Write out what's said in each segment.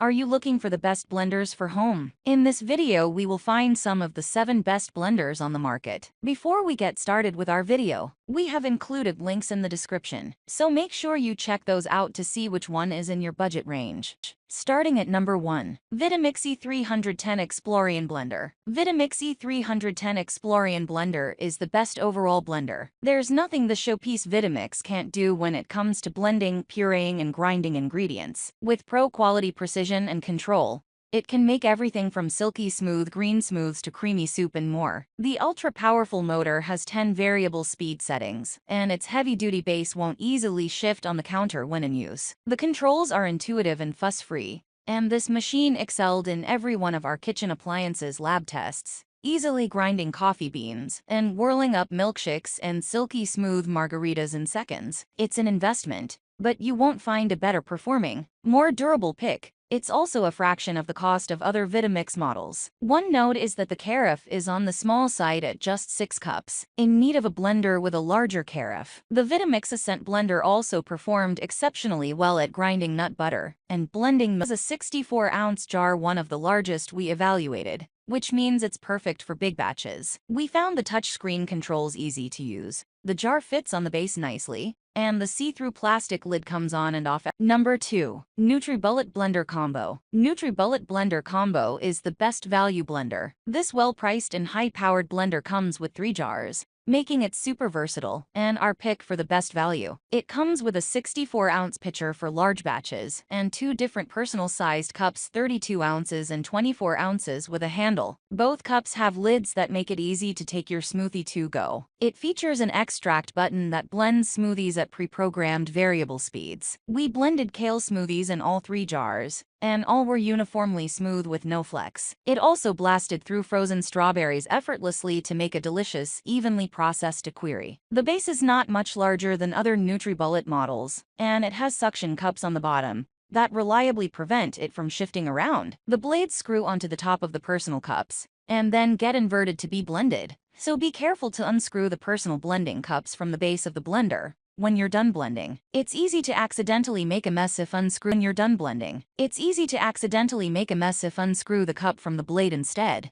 Are you looking for the best blenders for home? In this video, we will find some of the 7 best blenders on the market. Before we get started with our video, we have included links in the description, so make sure you check those out to see which one is in your budget range. Starting at number 1, Vitamix E310 Explorian Blender. Vitamix E310 Explorian Blender is the best overall blender. There's nothing the showpiece Vitamix can't do when it comes to blending, pureeing, and grinding ingredients. With pro-quality precision and control, it can make everything from silky smooth green smooths to creamy soup and more. The ultra-powerful motor has 10 variable speed settings, and its heavy-duty base won't easily shift on the counter when in use. The controls are intuitive and fuss-free, and this machine excelled in every one of our kitchen appliances lab tests, easily grinding coffee beans and whirling up milkshakes and silky smooth margaritas in seconds. It's an investment, but you won't find a better performing, more durable pick. It's also a fraction of the cost of other Vitamix models. One note is that the carafe is on the small side at just 6 cups, in need of a blender with a larger carafe. The Vitamix Ascent blender also performed exceptionally well at grinding nut butter and blending. Is a 64-ounce jar, one of the largest we evaluated, which means it's perfect for big batches. We found the touchscreen controls easy to use. The jar fits on the base nicely, and the see-through plastic lid comes on and off. Number 2, NutriBullet Blender Combo. NutriBullet Blender Combo is the best value blender. This well-priced and high-powered blender comes with 3 jars, making it super versatile and our pick for the best value. It comes with a 64-ounce pitcher for large batches and 2 different personal-sized cups, 32 ounces and 24 ounces, with a handle. Both cups have lids that make it easy to take your smoothie to go. It features an extract button that blends smoothies at pre-programmed variable speeds. We blended kale smoothies in all 3 jars, and all were uniformly smooth with no flecks. It also blasted through frozen strawberries effortlessly to make a delicious, evenly processed query. The base is not much larger than other NutriBullet models, and it has suction cups on the bottom that reliably prevent it from shifting around. The blades screw onto the top of the personal cups and then get inverted to be blended, so be careful to unscrew the personal blending cups from the base of the blender when you're done blending. It's easy to accidentally make a mess if unscrew when you're done blending. It's easy to accidentally make a mess if unscrew the cup from the blade instead.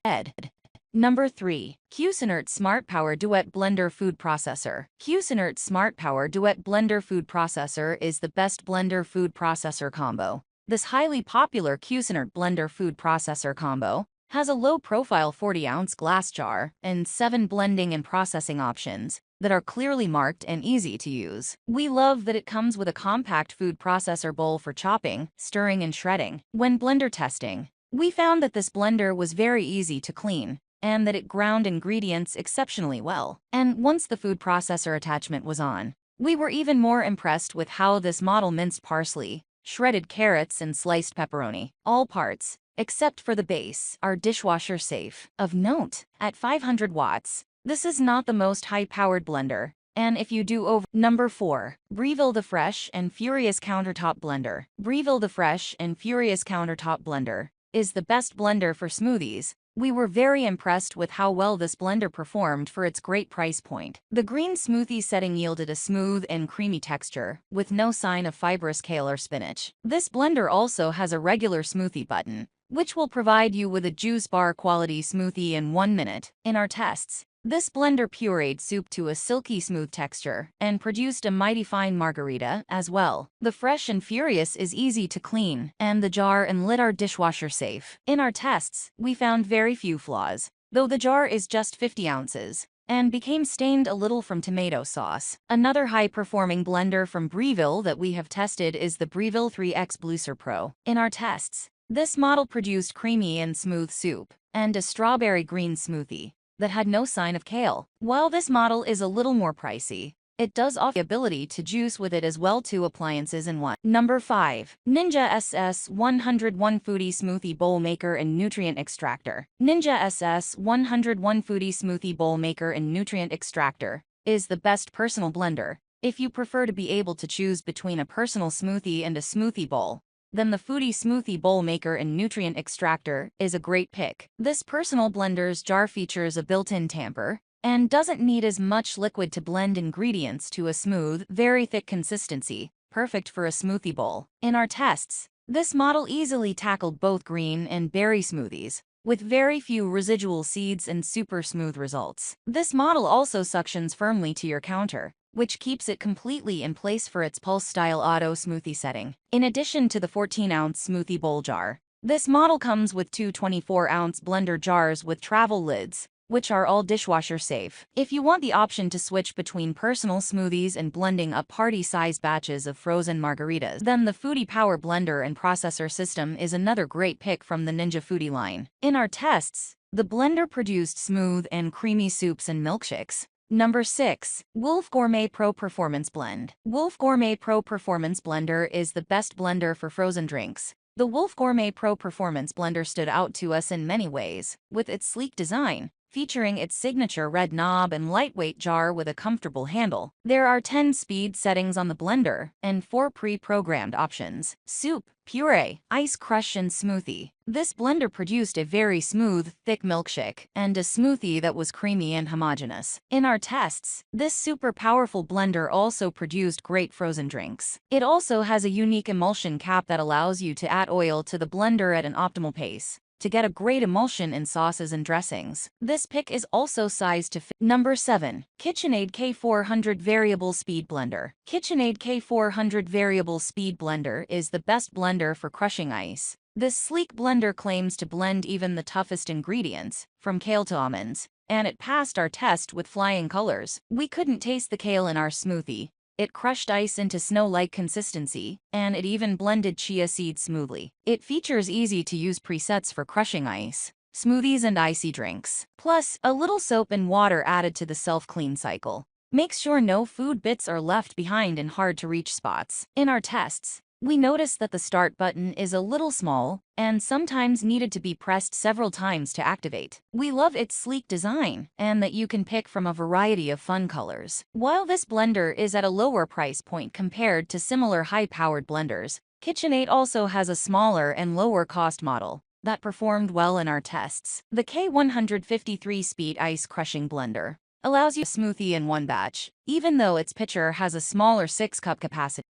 Number 3, Cuisinart SmartPower Duet Blender Food Processor. Cuisinart SmartPower Duet Blender Food Processor is the best blender food processor combo. This highly popular Cuisinart blender food processor combo has a low-profile 40-ounce glass jar and 7 blending and processing options that are clearly marked and easy to use. We love that it comes with a compact food processor bowl for chopping, stirring, and shredding. When blender testing, we found that this blender was very easy to clean and that it ground ingredients exceptionally well. And once the food processor attachment was on, we were even more impressed with how this model minced parsley, shredded carrots, and sliced pepperoni. All parts, except for the base, are dishwasher safe. Of note, at 500 watts, this is not the most high-powered blender, and if you do over. Number 4, Breville the Fresh and Furious Countertop Blender. Breville the Fresh and Furious Countertop Blender is the best blender for smoothies. We were very impressed with how well this blender performed for its great price point. The green smoothie setting yielded a smooth and creamy texture, with no sign of fibrous kale or spinach. This blender also has a regular smoothie button, which will provide you with a juice bar quality smoothie in 1 minute. In our tests, this blender pureed soup to a silky smooth texture and produced a mighty fine margarita as well. The Fresh and Furious is easy to clean, and the jar and lid are dishwasher safe. In our tests, we found very few flaws, though the jar is just 50 ounces and became stained a little from tomato sauce. Another high-performing blender from Breville that we have tested is the Breville 3X Blueser Pro. In our tests, this model produced creamy and smooth soup and a strawberry green smoothie that had no sign of kale. While this model is a little more pricey, it does offer the ability to juice with it as well. 2 appliances in one. Number 5, Ninja SS101 Foodi Smoothie Bowl Maker and Nutrient Extractor. Ninja SS101 Foodi Smoothie Bowl Maker and Nutrient Extractor is the best personal blender. If you prefer to be able to choose between a personal smoothie and a smoothie bowl, then the Foodi Smoothie Bowl Maker and Nutrient Extractor is a great pick. This personal blender's jar features a built-in tamper and doesn't need as much liquid to blend ingredients to a smooth, very thick consistency, perfect for a smoothie bowl. In our tests, This model easily tackled both green and berry smoothies, with very few residual seeds and super smooth results. This model also suctions firmly to your counter, which keeps it completely in place for its pulse-style auto smoothie setting. In addition to the 14-ounce smoothie bowl jar, this model comes with two 24-ounce blender jars with travel lids, which are all dishwasher safe. If you want the option to switch between personal smoothies and blending up party-sized batches of frozen margaritas, then the Foodi Power Blender and Processor System is another great pick from the Ninja Foodi line. In our tests, the blender produced smooth and creamy soups and milkshakes. Number 6. Wolf Gourmet Pro Performance Blend. Wolf Gourmet Pro Performance Blender is the best blender for frozen drinks. The Wolf Gourmet Pro Performance Blender stood out to us in many ways, with its sleek design, featuring its signature red knob and lightweight jar with a comfortable handle. There are 10 speed settings on the blender, and 4 pre-programmed options: soup, puree, ice crush, and smoothie. This blender produced a very smooth, thick milkshake, and a smoothie that was creamy and homogeneous. In our tests, this super powerful blender also produced great frozen drinks. It also has a unique emulsion cap that allows you to add oil to the blender at an optimal pace to get a great emulsion in sauces and dressings. This pick is also sized to fit. Number 7. KitchenAid K400 Variable Speed Blender. KitchenAid K400 Variable Speed Blender is the best blender for crushing ice. This sleek blender claims to blend even the toughest ingredients, from kale to almonds, and it passed our test with flying colors. We couldn't taste the kale in our smoothie. It crushed ice into snow-like consistency, and it even blended chia seeds smoothly. It features easy-to-use presets for crushing ice, smoothies, and icy drinks. Plus, a little soap and water added to the self-clean cycle makes sure no food bits are left behind in hard-to-reach spots. In our tests, we noticed that the start button is a little small and sometimes needed to be pressed several times to activate. We love its sleek design and that you can pick from a variety of fun colors. While this blender is at a lower price point compared to similar high-powered blenders, KitchenAid also has a smaller and lower-cost model that performed well in our tests. The K153 Speed Ice Crushing Blender allows you a smoothie in one batch, even though its pitcher has a smaller 6-cup capacity.